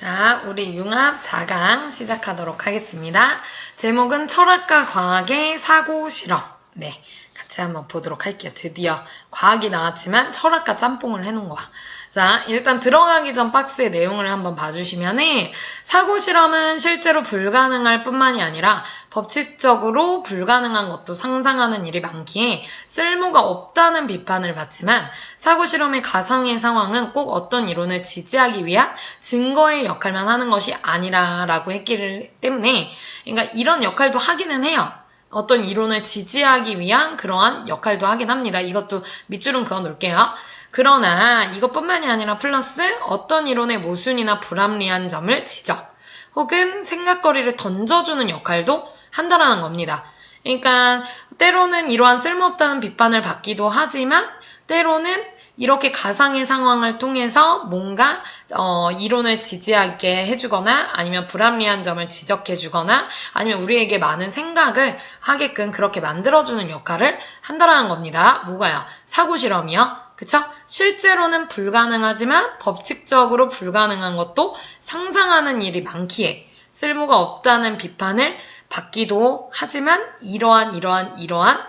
자, 우리 융합 4강 시작하도록 하겠습니다. 제목은 철학과 과학의 사고 실험. 네, 같이 한번 보도록 할게요. 드디어 과학이 나왔지만 철학과 짬뽕을 해놓은 거야. 자, 일단 들어가기 전 박스의 내용을 한번 봐주시면은 사고 실험은 실제로 불가능할 뿐만이 아니라 법칙적으로 불가능한 것도 상상하는 일이 많기에 쓸모가 없다는 비판을 받지만 사고 실험의 가상의 상황은 꼭 어떤 이론을 지지하기 위한 증거의 역할만 하는 것이 아니라라고 했기 때문에 그러니까 이런 역할도 하기는 해요. 어떤 이론을 지지하기 위한 그러한 역할도 하긴 합니다. 이것도 밑줄은 그어 놓을게요. 그러나 이것뿐만이 아니라 플러스 어떤 이론의 모순이나 불합리한 점을 지적 혹은 생각거리를 던져주는 역할도 한다라는 겁니다. 그러니까 때로는 이러한 쓸모없다는 비판을 받기도 하지만 때로는 이렇게 가상의 상황을 통해서 뭔가 이론을 지지하게 해주거나 아니면 불합리한 점을 지적해주거나 아니면 우리에게 많은 생각을 하게끔 그렇게 만들어주는 역할을 한다라는 겁니다. 뭐가요? 사고실험이요? 그쵸? 실제로는 불가능하지만 법칙적으로 불가능한 것도 상상하는 일이 많기에 쓸모가 없다는 비판을 받기도 하지만 이러한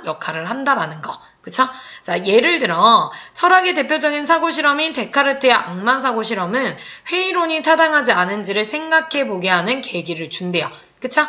역할을 한다라는 거. 그쵸? 자, 예를 들어 철학의 대표적인 사고실험인 데카르트의 악마 사고실험은 회의론이 타당하지 않은지를 생각해보게 하는 계기를 준대요. 그쵸?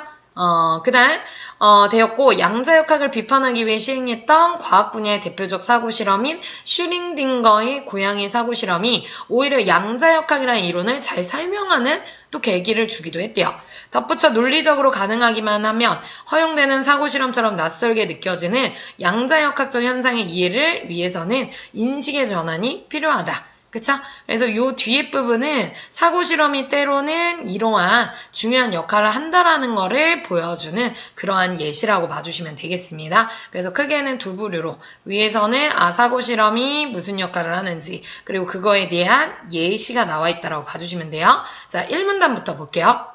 되었고 양자역학을 비판하기 위해 시행했던 과학 분야의 대표적 사고실험인 슈링딩거의 고양이 사고실험이 오히려 양자역학이라는 이론을 잘 설명하는 또 계기를 주기도 했대요. 덧붙여 논리적으로 가능하기만 하면 허용되는 사고실험처럼 낯설게 느껴지는 양자역학적 현상의 이해를 위해서는 인식의 전환이 필요하다. 그쵸? 그래서 요 뒤에 부분은 사고실험이 때로는 이러한 중요한 역할을 한다라는 거를 보여주는 그러한 예시라고 봐주시면 되겠습니다. 그래서 크게는 두 부류로 위에서는 사고실험이 무슨 역할을 하는지 그리고 그거에 대한 예시가 나와 있다라고 봐주시면 돼요. 자, 1문단부터 볼게요.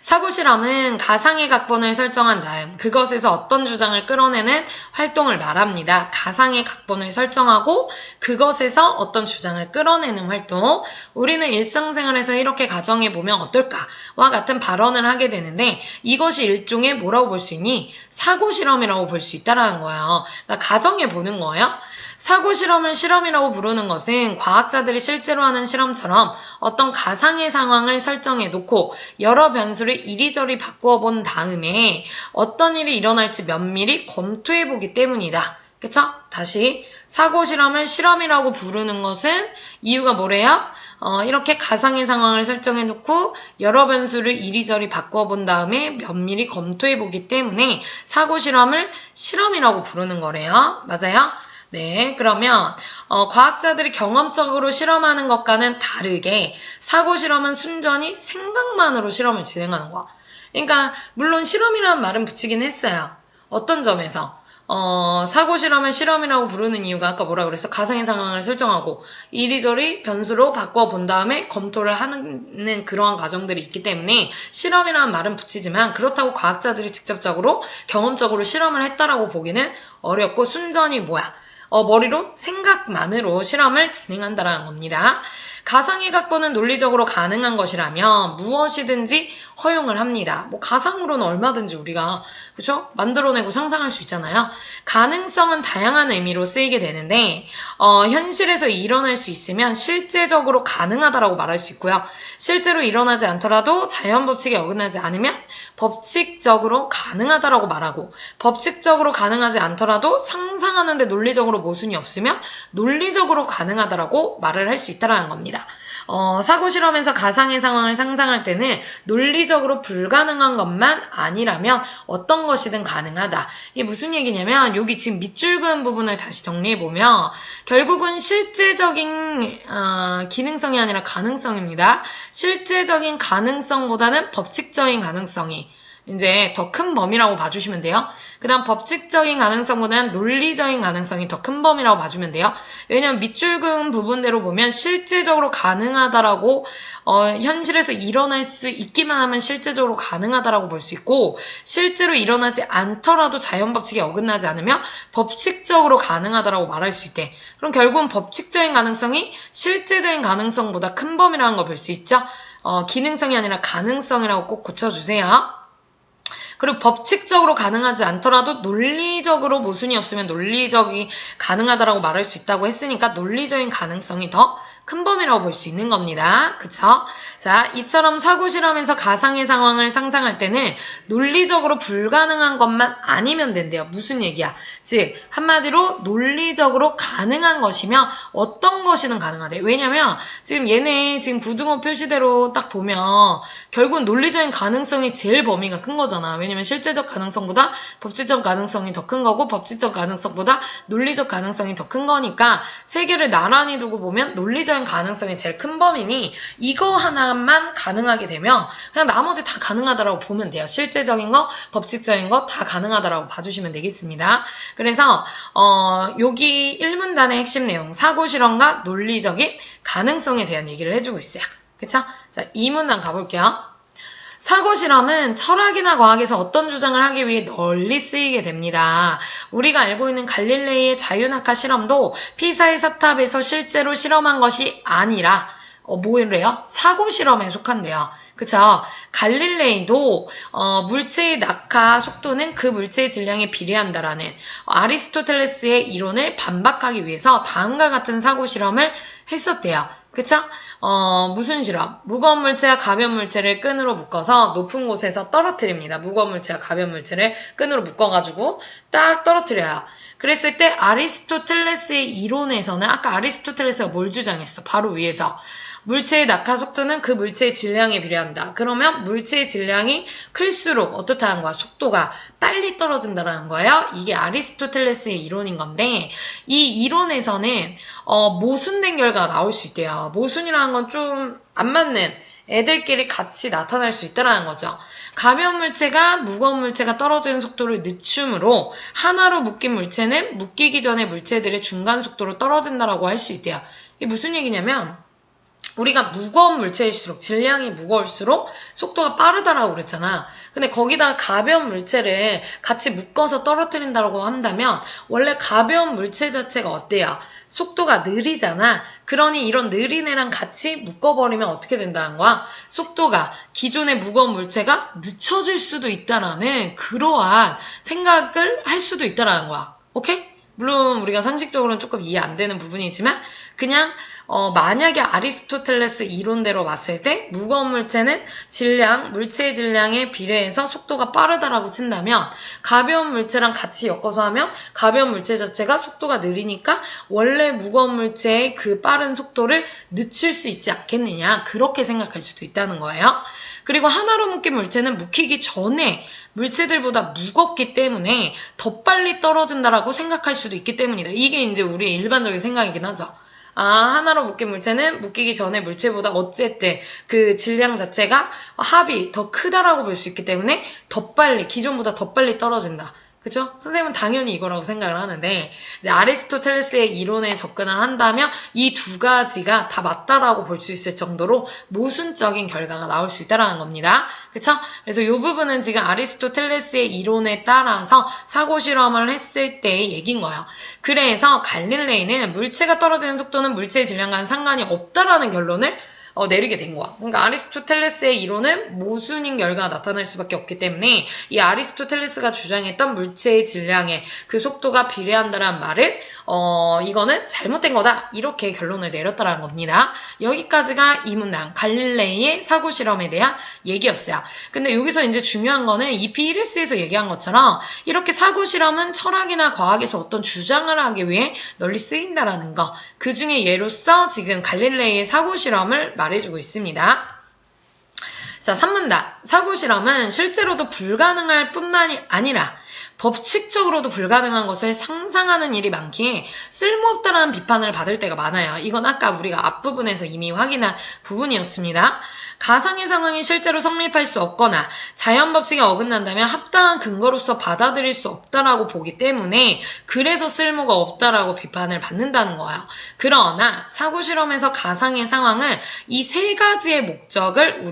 사고실험은 가상의 각본을 설정한 다음 그것에서 어떤 주장을 끌어내는 활동을 말합니다. 가상의 각본을 설정하고 그것에서 어떤 주장을 끌어내는 활동. 우리는 일상생활에서 이렇게 가정해보면 어떨까와 같은 발언을 하게 되는데 이것이 일종의 뭐라고 볼 수 있니? 사고실험이라고 볼 수 있다는 거예요. 그러니까 가정해보는 거예요. 사고실험을 실험이라고 부르는 것은 과학자들이 실제로 하는 실험처럼 어떤 가상의 상황을 설정해 놓고 여러 변수를 이리저리 바꾸어 본 다음에 어떤 일이 일어날지 면밀히 검토해 보기 때문이다. 그쵸? 다시 사고실험을 실험이라고 부르는 것은 이유가 뭐래요? 이렇게 가상의 상황을 설정해 놓고 여러 변수를 이리저리 바꾸어 본 다음에 면밀히 검토해 보기 때문에 사고실험을 실험이라고 부르는 거래요. 맞아요? 네, 그러면 과학자들이 경험적으로 실험하는 것과는 다르게 사고실험은 순전히 생각만으로 실험을 진행하는 거야. 그러니까 물론 실험이라는 말은 붙이긴 했어요. 어떤 점에서 사고실험을 실험이라고 부르는 이유가 아까 뭐라 그랬어? 가상의 상황을 설정하고 이리저리 변수로 바꿔 본 다음에 검토를 하는 그러한 과정들이 있기 때문에 실험이라는 말은 붙이지만 그렇다고 과학자들이 직접적으로 경험적으로 실험을 했다라고 보기는 어렵고 순전히 뭐야? 머리로 생각만으로 실험을 진행한다는 겁니다. 가상의 각본은 논리적으로 가능한 것이라면 무엇이든지 허용을 합니다. 뭐 가상으로는 얼마든지 우리가 그죠? 만들어내고 상상할 수 있잖아요. 가능성은 다양한 의미로 쓰이게 되는데 현실에서 일어날 수 있으면 실제적으로 가능하다라고 말할 수 있고요. 실제로 일어나지 않더라도 자연 법칙에 어긋나지 않으면 법칙적으로 가능하다라고 말하고 법칙적으로 가능하지 않더라도 상상하는데 논리적으로 모순이 없으면 논리적으로 가능하다라고 말을 할 수 있다는 겁니다. 사고실험에서 가상의 상황을 상상할 때는 논리적으로 불가능한 것만 아니라면 어떤 것이든 가능하다. 이게 무슨 얘기냐면 여기 지금 밑줄 그은 부분을 다시 정리해보면 결국은 실제적인 기능성이 아니라 가능성입니다. 실제적인 가능성보다는 법칙적인 가능성이 이제 더 큰 범위라고 봐주시면 돼요. 그 다음 법칙적인 가능성보다는 논리적인 가능성이 더 큰 범위라고 봐주면 돼요. 왜냐면 밑줄 그은 부분대로 보면 실제적으로 가능하다라고 현실에서 일어날 수 있기만 하면 실제적으로 가능하다라고 볼 수 있고 실제로 일어나지 않더라도 자연 법칙에 어긋나지 않으면 법칙적으로 가능하다라고 말할 수 있대. 그럼 결국은 법칙적인 가능성이 실제적인 가능성보다 큰 범위라는 걸 볼 수 있죠. 기능성이 아니라 가능성이라고 꼭 고쳐주세요. 그리고 법칙적으로 가능하지 않더라도 논리적으로 모순이 없으면 논리적이 가능하다라고 말할 수 있다고 했으니까 논리적인 가능성이 더 큰 범위라고 볼 수 있는 겁니다. 그쵸? 자, 이처럼 사고 실험에서 가상의 상황을 상상할 때는 논리적으로 불가능한 것만 아니면 된대요. 무슨 얘기야? 즉, 한마디로 논리적으로 가능한 것이며 어떤 것이든 가능하대. 왜냐면 지금 얘네 지금 부등호 표시대로 딱 보면 결국은 논리적인 가능성이 제일 범위가 큰 거잖아. 왜냐면 실제적 가능성보다 법칙적 가능성이 더 큰 거고 법칙적 가능성보다 논리적 가능성이 더 큰 거니까 세 개를 나란히 두고 보면 논리적 가능성이 제일 큰 범위니 이거 하나만 가능하게 되면 그냥 나머지 다 가능하다라고 보면 돼요. 실제적인 거, 법칙적인 거 다 가능하다라고 봐주시면 되겠습니다. 그래서 여기 1문단의 핵심 내용, 사고 실험과 논리적인 가능성에 대한 얘기를 해주고 있어요. 그쵸? 자, 2문단 가볼게요. 사고 실험은 철학이나 과학에서 어떤 주장을 하기 위해 널리 쓰이게 됩니다. 우리가 알고 있는 갈릴레이의 자유낙하 실험도 피사의 사탑에서 실제로 실험한 것이 아니라 뭐래요? 사고 실험에 속한대요. 그쵸? 갈릴레이도 물체의 낙하 속도는 그 물체의 질량에 비례한다라는 아리스토텔레스의 이론을 반박하기 위해서 다음과 같은 사고 실험을 했었대요. 그쵸? 무슨 실험? 무거운 물체와 가벼운 물체를 끈으로 묶어서 높은 곳에서 떨어뜨립니다. 무거운 물체와 가벼운 물체를 끈으로 묶어가지고 딱 떨어뜨려요. 그랬을 때 아리스토텔레스의 이론에서는 아까 아리스토텔레스가 뭘 주장했어? 바로 위에서. 물체의 낙하 속도는 그 물체의 질량에 비례한다. 그러면 물체의 질량이 클수록 어떻다는 거야? 속도가 빨리 떨어진다는 거예요. 이게 아리스토텔레스의 이론인 건데 이 이론에서는 모순된 결과가 나올 수 있대요. 모순이라는 건 좀 안 맞는 애들끼리 같이 나타날 수 있다는 거죠. 가벼운 물체가 무거운 물체가 떨어지는 속도를 늦춤으로 하나로 묶인 물체는 묶이기 전에 물체들의 중간 속도로 떨어진다라고 할 수 있대요. 이게 무슨 얘기냐면 우리가 무거운 물체일수록 질량이 무거울수록 속도가 빠르다라고 그랬잖아. 근데 거기다가 가벼운 물체를 같이 묶어서 떨어뜨린다고 한다면 원래 가벼운 물체 자체가 어때요? 속도가 느리잖아. 그러니 이런 느린 애랑 같이 묶어버리면 어떻게 된다는 거야? 속도가 기존의 무거운 물체가 늦춰질 수도 있다라는 그러한 생각을 할 수도 있다라는 거야. 오케이? 물론 우리가 상식적으로는 조금 이해 안 되는 부분이지만 그냥 만약에 아리스토텔레스 이론대로 봤을 때 무거운 물체는 물체의 질량에 비례해서 속도가 빠르다라고 친다면 가벼운 물체랑 같이 엮어서 하면 가벼운 물체 자체가 속도가 느리니까 원래 무거운 물체의 그 빠른 속도를 늦출 수 있지 않겠느냐 그렇게 생각할 수도 있다는 거예요. 그리고 하나로 묶인 물체는 묶이기 전에 물체들보다 무겁기 때문에 더 빨리 떨어진다라고 생각할 수도 있기 때문이다. 이게 이제 우리의 일반적인 생각이긴 하죠. 하나로 묶인 물체는 묶이기 전에 물체보다 어쨌든 그 질량 자체가 합이 더 크다라고 볼 수 있기 때문에 기존보다 더 빨리 떨어진다. 그쵸? 선생님은 당연히 이거라고 생각을 하는데 이제 아리스토텔레스의 이론에 접근을 한다면 이 두 가지가 다 맞다라고 볼 수 있을 정도로 모순적인 결과가 나올 수 있다는 겁니다. 그쵸? 그래서 이 부분은 지금 아리스토텔레스의 이론에 따라서 사고 실험을 했을 때의 얘기인 거예요. 그래서 갈릴레이는 물체가 떨어지는 속도는 물체의 질량과는 상관이 없다라는 결론을 내리게 된 거야. 그러니까 아리스토텔레스의 이론은 모순인 결과가 나타날 수밖에 없기 때문에 이 아리스토텔레스가 주장했던 물체의 질량에 그 속도가 비례한다는 말은 이거는 잘못된 거다. 이렇게 결론을 내렸다는 겁니다. 여기까지가 이 문장 갈릴레이의 사고 실험에 대한 얘기였어요. 근데 여기서 이제 중요한 거는 EP1S에서 얘기한 것처럼 이렇게 사고 실험은 철학이나 과학에서 어떤 주장을 하기 위해 널리 쓰인다라는 거. 그 중에 예로서 지금 갈릴레이의 사고 실험을 말해주고 있습니다. 자, 3문단. 사고 실험은 실제로도 불가능할 뿐만이 아니라 법칙적으로도 불가능한 것을 상상하는 일이 많기에 쓸모없다라는 비판을 받을 때가 많아요. 이건 아까 우리가 앞부분에서 이미 확인한 부분이었습니다. 가상의 상황이 실제로 성립할 수 없거나 자연 법칙에 어긋난다면 합당한 근거로서 받아들일 수 없다라고 보기 때문에 그래서 쓸모가 없다라고 비판을 받는다는 거예요. 그러나 사고 실험에서 가상의 상황은 이 세 가지의 목적을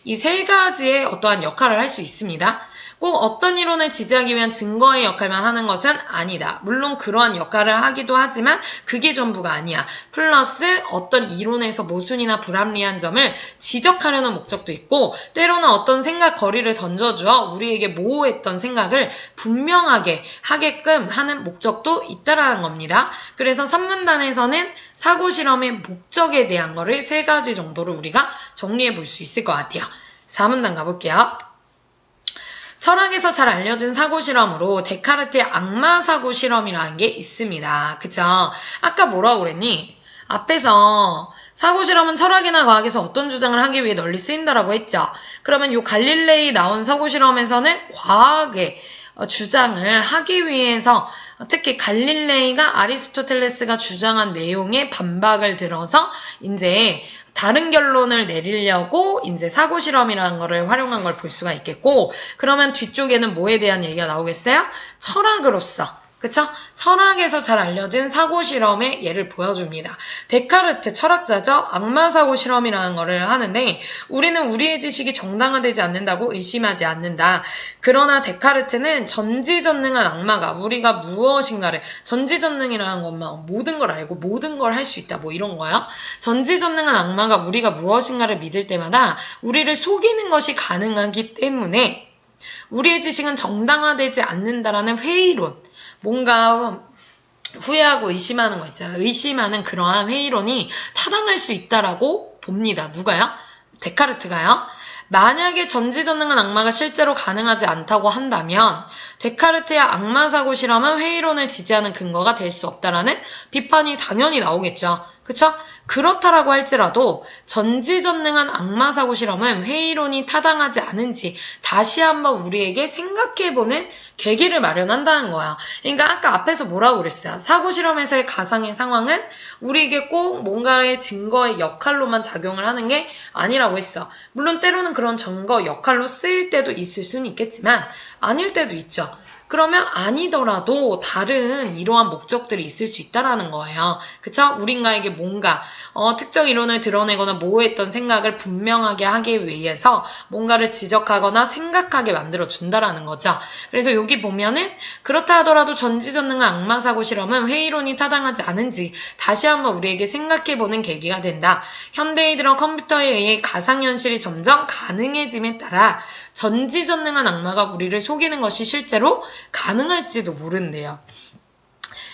이 세 가지의 어떠한 역할을 할 수 있습니다. 꼭 어떤 이론을 지지하기 위한 위한 증거의 역할만 하는 것은 아니다. 물론 그러한 역할을 하기도 하지만 그게 전부가 아니야. 플러스 어떤 이론에서 모순이나 불합리한 점을 지적하려는 목적도 있고 때로는 어떤 생각 거리를 던져주어 우리에게 모호했던 생각을 분명하게 하게끔 하는 목적도 있다라는 겁니다. 그래서 산문단에서는 사고실험의 목적에 대한 거를 3가지 정도로 우리가 정리해 볼 수 있을 것 같아요. 4문단 가볼게요. 철학에서 잘 알려진 사고실험으로 데카르트의 악마 사고실험이라는 게 있습니다. 그쵸? 아까 뭐라고 그랬니? 앞에서 사고실험은 철학이나 과학에서 어떤 주장을 하기 위해 널리 쓰인다라고 했죠. 그러면 이 갈릴레이 나온 사고실험에서는 과학의 주장을 하기 위해서 특히 갈릴레이가 아리스토텔레스가 주장한 내용에 반박을 들어서 이제 다른 결론을 내리려고 이제 사고실험이라는 거를 활용한 걸 볼 수가 있겠고, 그러면 뒤쪽에는 뭐에 대한 얘기가 나오겠어요? 철학으로서. 그쵸? 철학에서 잘 알려진 사고실험의 예를 보여줍니다. 데카르트 철학자죠? 악마사고실험이라는 거를 하는데 우리는 우리의 지식이 정당화되지 않는다고 의심하지 않는다. 그러나 데카르트는 전지전능한 악마가 우리가 무엇인가를 전지전능이라는 것만 모든 걸 알고 모든 걸 할 수 있다. 뭐 이런 거요. 전지전능한 악마가 우리가 무엇인가를 믿을 때마다 우리를 속이는 것이 가능하기 때문에 우리의 지식은 정당화되지 않는다라는 회의론, 뭔가 후회하고 의심하는 거 있잖아요. 의심하는 그러한 회의론이 타당할 수 있다라고 봅니다. 누가요? 데카르트가요. 만약에 전지전능한 악마가 실제로 가능하지 않다고 한다면 데카르트의 악마사고 실험은 회의론을 지지하는 근거가 될 수 없다라는 비판이 당연히 나오겠죠. 그쵸? 그렇다라고 할지라도 전지전능한 악마사고 실험은 회의론이 타당하지 않은지 다시 한번 우리에게 생각해보는 계기를 마련한다는 거야. 그러니까 아까 앞에서 뭐라고 그랬어요? 사고실험에서의 가상의 상황은 우리에게 꼭 뭔가의 증거의 역할로만 작용을 하는 게 아니라고 했어. 물론 때로는 그런 증거 역할로 쓰일 때도 있을 수는 있겠지만 아닐 때도 있죠. 그러면 아니더라도 다른 이러한 목적들이 있을 수 있다라는 거예요. 그쵸? 우린가에게 뭔가 특정 이론을 드러내거나 모호했던 생각을 분명하게 하기 위해서 뭔가를 지적하거나 생각하게 만들어준다라는 거죠. 그래서 여기 보면은 그렇다 하더라도 전지전능한 악마사고 실험은 회의론이 타당하지 않은지 다시 한번 우리에게 생각해보는 계기가 된다. 현대에 들어 컴퓨터에 의해 가상현실이 점점 가능해짐에 따라 전지전능한 악마가 우리를 속이는 것이 실제로 가능할지도 모른대요.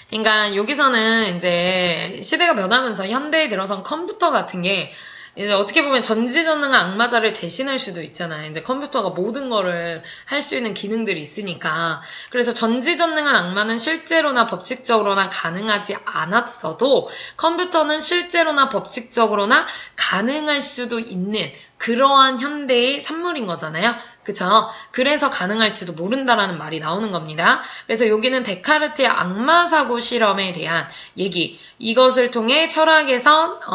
그러니까 여기서는 이제 시대가 변하면서 현대에 들어선 컴퓨터 같은 게 이제 어떻게 보면 전지전능한 악마자를 대신할 수도 있잖아요. 이제 컴퓨터가 모든 거를 할 수 있는 기능들이 있으니까. 그래서 전지전능한 악마는 실제로나 법칙적으로나 가능하지 않았어도 컴퓨터는 실제로나 법칙적으로나 가능할 수도 있는 그러한 현대의 산물인 거잖아요. 그쵸? 그래서 가능할지도 모른다라는 말이 나오는 겁니다. 그래서 여기는 데카르트의 악마사고 실험에 대한 얘기, 이것을 통해 철학에서도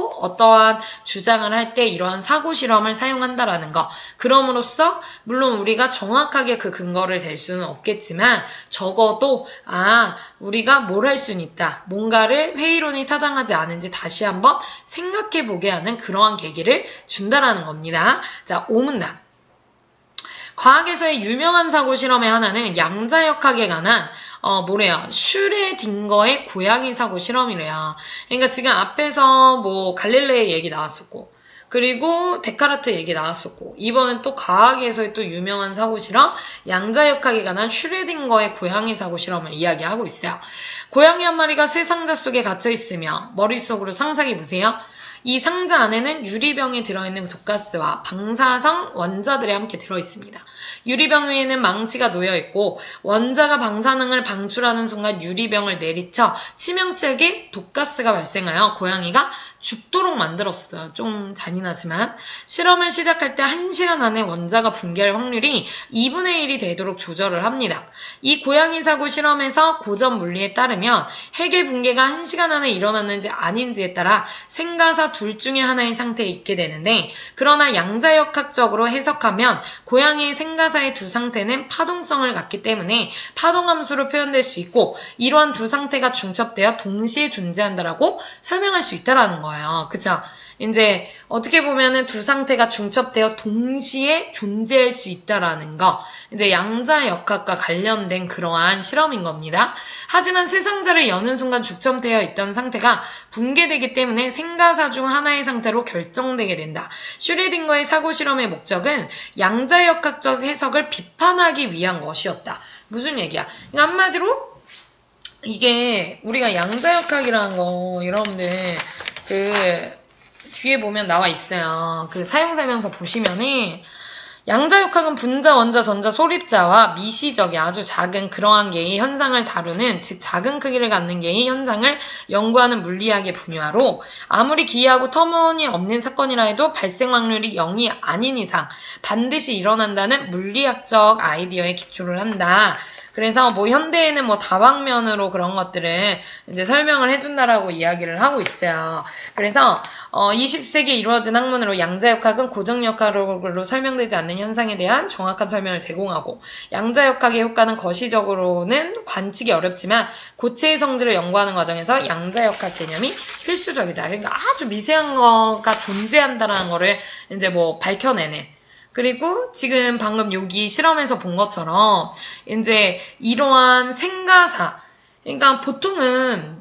어떠한 주장을 할 때 이러한 사고 실험을 사용한다라는 거. 그럼으로써 물론 우리가 정확하게 그 근거를 댈 수는 없겠지만 적어도 우리가 뭘 할 수는 있다. 뭔가를 회의론이 타당하지 않은지 다시 한번 생각해보게 하는 그러한 계기를 준다라는 겁니다. 자, 5문단. 과학에서의 유명한 사고 실험의 하나는 양자역학에 관한 슈레딩거의 고양이 사고 실험이래요. 그러니까 지금 앞에서 뭐 갈릴레이 얘기 나왔었고, 그리고 데카르트 얘기 나왔었고, 이번엔 또 과학에서의 또 유명한 사고 실험, 양자역학에 관한 슈레딩거의 고양이 사고 실험을 이야기하고 있어요. 고양이 한 마리가 새 상자 속에 갇혀 있으며 머릿속으로 상상해 보세요. 이 상자 안에는 유리병에 들어있는 독가스와 방사성 원자들이 함께 들어있습니다. 유리병 위에는 망치가 놓여있고 원자가 방사능을 방출하는 순간 유리병을 내리쳐 치명적인 독가스가 발생하여 고양이가 죽도록 만들었어요. 좀 잔인하지만 실험을 시작할 때 1시간 안에 원자가 붕괴할 확률이 2분의 1이 되도록 조절을 합니다. 이 고양이 사고 실험에서 고전 물리에 따르면 핵의 붕괴가 1시간 안에 일어났는지 아닌지에 따라 생가사 둘 중에 하나의 상태에 있게 되는데, 그러나 양자역학적으로 해석하면 고양이의 생가사의 두 상태는 파동성을 갖기 때문에 파동함수로 표현될 수 있고 이러한 두 상태가 중첩되어 동시에 존재한다라고 설명할 수 있다라는 거예요. 그쵸? 이제 어떻게 보면은 두 상태가 중첩되어 동시에 존재할 수 있다라는 거. 이제 양자역학과 관련된 그러한 실험인 겁니다. 하지만 세 상자를 여는 순간 중첩되어 있던 상태가 붕괴되기 때문에 생가사 중 하나의 상태로 결정되게 된다. 슈레딩거의 사고 실험의 목적은 양자역학적 해석을 비판하기 위한 것이었다. 무슨 얘기야? 그러니까 한마디로 이게 우리가 양자역학이라는 거 여러분들 뒤에 보면 나와 있어요. 그 사용설명서 보시면은 양자역학은 분자, 원자, 전자, 소립자와 미시적인 아주 작은 그러한 개의 현상을 다루는, 즉 작은 크기를 갖는 개의 현상을 연구하는 물리학의 분야로 아무리 기이하고 터무니없는 사건이라 해도 발생 확률이 0이 아닌 이상 반드시 일어난다는 물리학적 아이디어에 기초를 한다. 그래서 뭐 현대에는 뭐 다방면으로 그런 것들을 이제 설명을 해준다라고 이야기를 하고 있어요. 그래서 20세기에 이루어진 학문으로 양자역학은 고정역학으로 설명되지 않는 현상에 대한 정확한 설명을 제공하고, 양자역학의 효과는 거시적으로는 관측이 어렵지만 고체의 성질을 연구하는 과정에서 양자역학 개념이 필수적이다. 그러니까 아주 미세한 거가 존재한다라는 거를 이제 뭐 밝혀내는. 그리고 지금 방금 여기 실험에서 본 것처럼 이제 이러한 생가사, 그러니까 보통은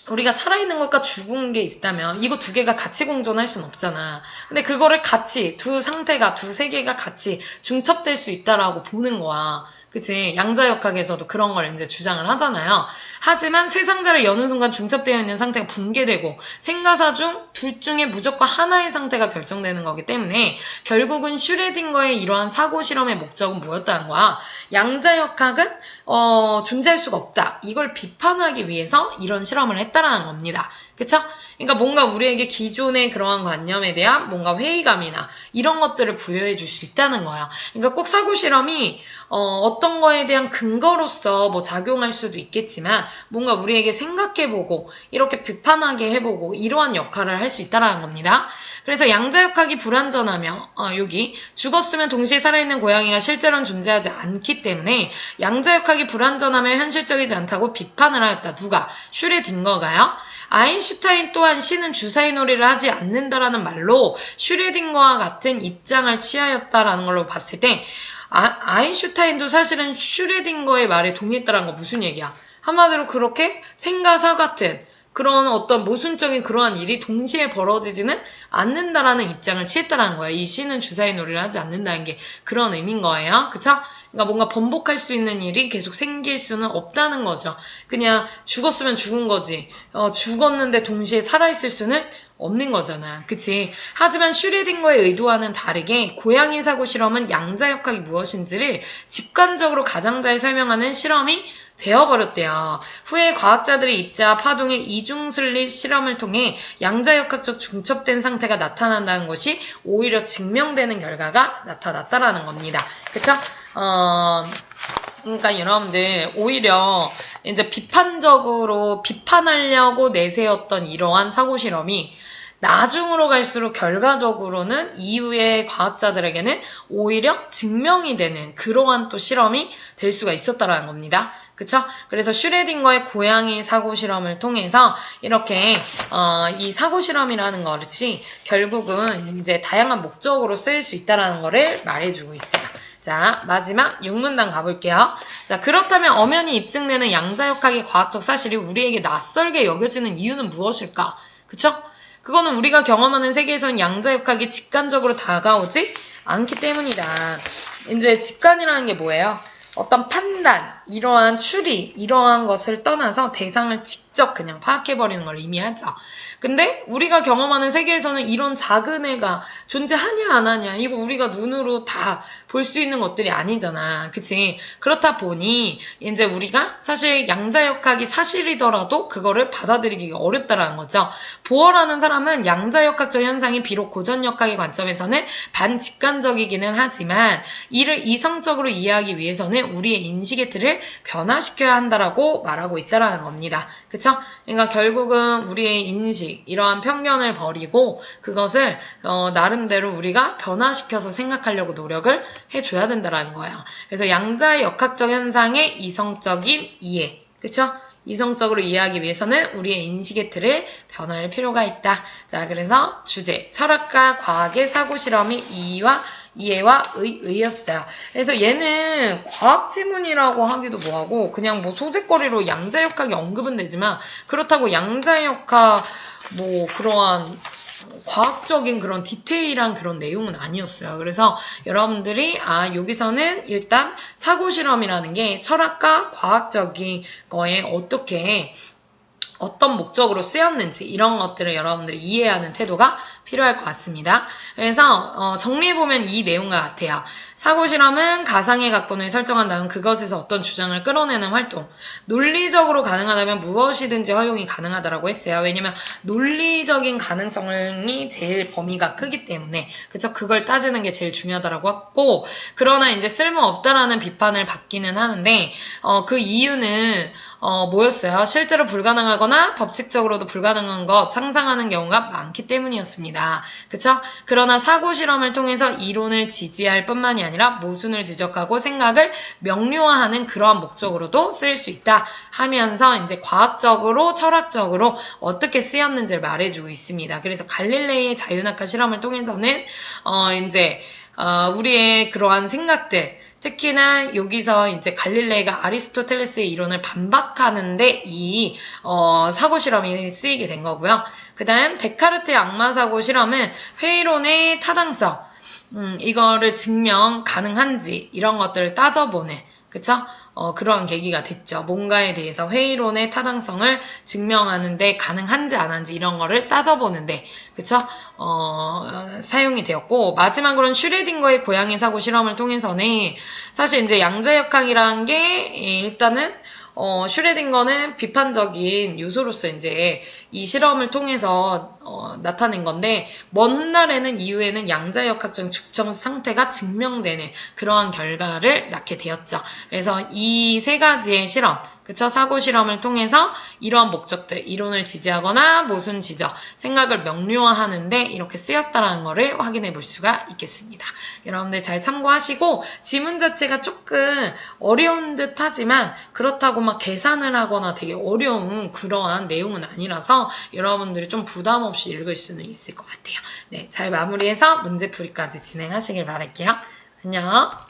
우리가 살아있는 것과 죽은 게 있다면 이거 두 개가 같이 공존할 수는 없잖아. 근데 그거를 같이 두 상태가, 두 세계가 같이 중첩될 수 있다라고 보는 거야. 그치? 양자역학에서도 그런 걸 이제 주장을 하잖아요. 하지만 세 상자를 여는 순간 중첩되어 있는 상태가 붕괴되고 생가사 중 둘 중에 무조건 하나의 상태가 결정되는 거기 때문에 결국은 슈레딩거의 이러한 사고 실험의 목적은 뭐였다는 거야? 양자역학은 존재할 수가 없다. 이걸 비판하기 위해서 이런 실험을 했다라는 겁니다. 그쵸? 그러니까 뭔가 우리에게 기존의 그러한 관념에 대한 뭔가 회의감이나 이런 것들을 부여해 줄 수 있다는 거야. 그러니까 꼭 사고 실험이 어떤 거에 대한 근거로서 뭐 작용할 수도 있겠지만 뭔가 우리에게 생각해보고 이렇게 비판하게 해보고 이러한 역할을 할 수 있다는 겁니다. 그래서 양자역학이 불완전하며 여기 죽었으면 동시에 살아있는 고양이가 실제로는 존재하지 않기 때문에 양자역학이 불완전하며 현실적이지 않다고 비판을 하였다. 누가? 슈레딩거가요? 아인슈타인 또한 신은 주사위 놀이를 하지 않는다라는 말로 슈레딩거와 같은 입장을 취하였다라는 걸로 봤을 때 아인슈타인도 사실은 슈레딩거의 말에 동의했다라는 거 무슨 얘기야? 한마디로 그렇게 생가사 같은 그런 어떤 모순적인 그러한 일이 동시에 벌어지지는 않는다라는 입장을 취했다라는 거예요. 이 신은 주사위 놀이를 하지 않는다는 게 그런 의미인 거예요. 그쵸? 그러니까 뭔가 번복할 수 있는 일이 계속 생길 수는 없다는 거죠. 그냥 죽었으면 죽은 거지. 죽었는데 동시에 살아있을 수는 없는 거잖아. 그치? 하지만 슈레딩거의 의도와는 다르게 고양이 사고 실험은 양자역학이 무엇인지를 직관적으로 가장 잘 설명하는 실험이 되어버렸대요. 후에 과학자들의 입자와 파동의 이중슬립 실험을 통해 양자역학적 중첩된 상태가 나타난다는 것이 오히려 증명되는 결과가 나타났다라는 겁니다. 그쵸? 그러니까 여러분들 오히려 이제 비판적으로 비판하려고 내세웠던 이러한 사고 실험이 나중으로 갈수록 결과적으로는 이후의 과학자들에게는 오히려 증명이 되는 그러한 또 실험이 될 수가 있었다라는 겁니다. 그쵸? 그래서 슈레딩거의 고양이 사고 실험을 통해서 이렇게 이 사고 실험이라는 것이 결국은 이제 다양한 목적으로 쓰일 수 있다라는 거를 말해주고 있어요. 자, 마지막 6문단 가볼게요. 자, 그렇다면 엄연히 입증되는 양자역학의 과학적 사실이 우리에게 낯설게 여겨지는 이유는 무엇일까? 그쵸? 그거는 우리가 경험하는 세계에서는 양자역학이 직관적으로 다가오지 않기 때문이다. 이제 직관이라는 게 뭐예요? 어떤 판단, 이러한 추리, 이러한 것을 떠나서 대상을 직접 그냥 파악해버리는 걸 의미하죠. 근데 우리가 경험하는 세계에서는 이런 작은 애가 존재하냐 안 하냐 이거 우리가 눈으로 다 볼 수 있는 것들이 아니잖아. 그치? 그렇다 보니 이제 우리가 사실 양자역학이 사실이더라도 그거를 받아들이기가 어렵다라는 거죠. 보어라는 사람은 양자역학적 현상이 비록 고전역학의 관점에서는 반직관적이기는 하지만 이를 이성적으로 이해하기 위해서는 우리의 인식의 틀을 변화시켜야 한다라고 말하고 있다라는 겁니다. 그쵸? 그러니까 결국은 우리의 인식, 이러한 편견을 버리고 그것을 나름대로 우리가 변화시켜서 생각하려고 노력을 해줘야 된다라는 거예요. 그래서 양자역학적 현상의 이성적인 이해, 그쵸? 이성적으로 이해하기 위해서는 우리의 인식의 틀을 변화할 필요가 있다. 자, 그래서 주제, 철학과 과학의 사고 실험이 이해와 의였어요. 그래서 얘는 과학 지문이라고 하기도 뭐하고 그냥 뭐 소재거리로 양자역학이 언급은 되지만 그렇다고 양자역학 뭐 그러한 과학적인 그런 디테일한 그런 내용은 아니었어요. 그래서 여러분들이 여기서는 일단 사고실험이라는 게 철학과 과학적인 거에 어떤 목적으로 쓰였는지 이런 것들을 여러분들이 이해하는 태도가 필요할 것 같습니다. 그래서 정리해보면 이 내용과 같아요. 사고실험은 가상의 각본을 설정한 다음 그것에서 어떤 주장을 끌어내는 활동. 논리적으로 가능하다면 무엇이든지 허용이 가능하다라고 했어요. 왜냐면 논리적인 가능성이 제일 범위가 크기 때문에 그쵸? 그걸 따지는 게 제일 중요하다라고 했고 그러나 이제 쓸모없다라는 비판을 받기는 하는데 그 이유는 뭐였어요? 실제로 불가능하거나 법칙적으로도 불가능한 것 상상하는 경우가 많기 때문이었습니다. 그쵸? 그러나 사고 실험을 통해서 이론을 지지할 뿐만이 아니라 모순을 지적하고 생각을 명료화하는 그러한 목적으로도 쓰일 수 있다 하면서 이제 과학적으로 철학적으로 어떻게 쓰였는지를 말해주고 있습니다. 그래서 갈릴레이의 자유낙하 실험을 통해서는 우리의 그러한 생각들 특히나 여기서 이제 갈릴레이가 아리스토텔레스의 이론을 반박하는데 이 사고 실험이 쓰이게 된 거고요. 그 다음 데카르트의 악마 사고 실험은 회의론의 타당성, 이거를 증명 가능한지 이런 것들을 따져보는 그쵸? 그러한 계기가 됐죠. 뭔가에 대해서 회의론의 타당성을 증명하는데 가능한지 안 한지 이런 거를 따져보는데 그쵸? 사용이 되었고 마지막으로는 슈레딩거의 고양이 사고 실험을 통해서는 사실 이제 양자역학이라는 게 일단은 슈레딩거는 비판적인 요소로서 이제 이 실험을 통해서 나타낸 건데 먼 훗날에는 이후에는 양자역학적 축적 상태가 증명되는 그러한 결과를 낳게 되었죠. 그래서 이 세 가지의 실험 그쵸? 사고 실험을 통해서 이러한 목적들, 이론을 지지하거나 모순 지적, 생각을 명료화하는데 이렇게 쓰였다는 것을 확인해 볼 수가 있겠습니다. 여러분들 잘 참고하시고 지문 자체가 조금 어려운 듯 하지만 그렇다고 막 계산을 하거나 되게 어려운 그러한 내용은 아니라서 여러분들이 좀 부담 없이 읽을 수는 있을 것 같아요. 네, 잘 마무리해서 문제풀이까지 진행하시길 바랄게요. 안녕!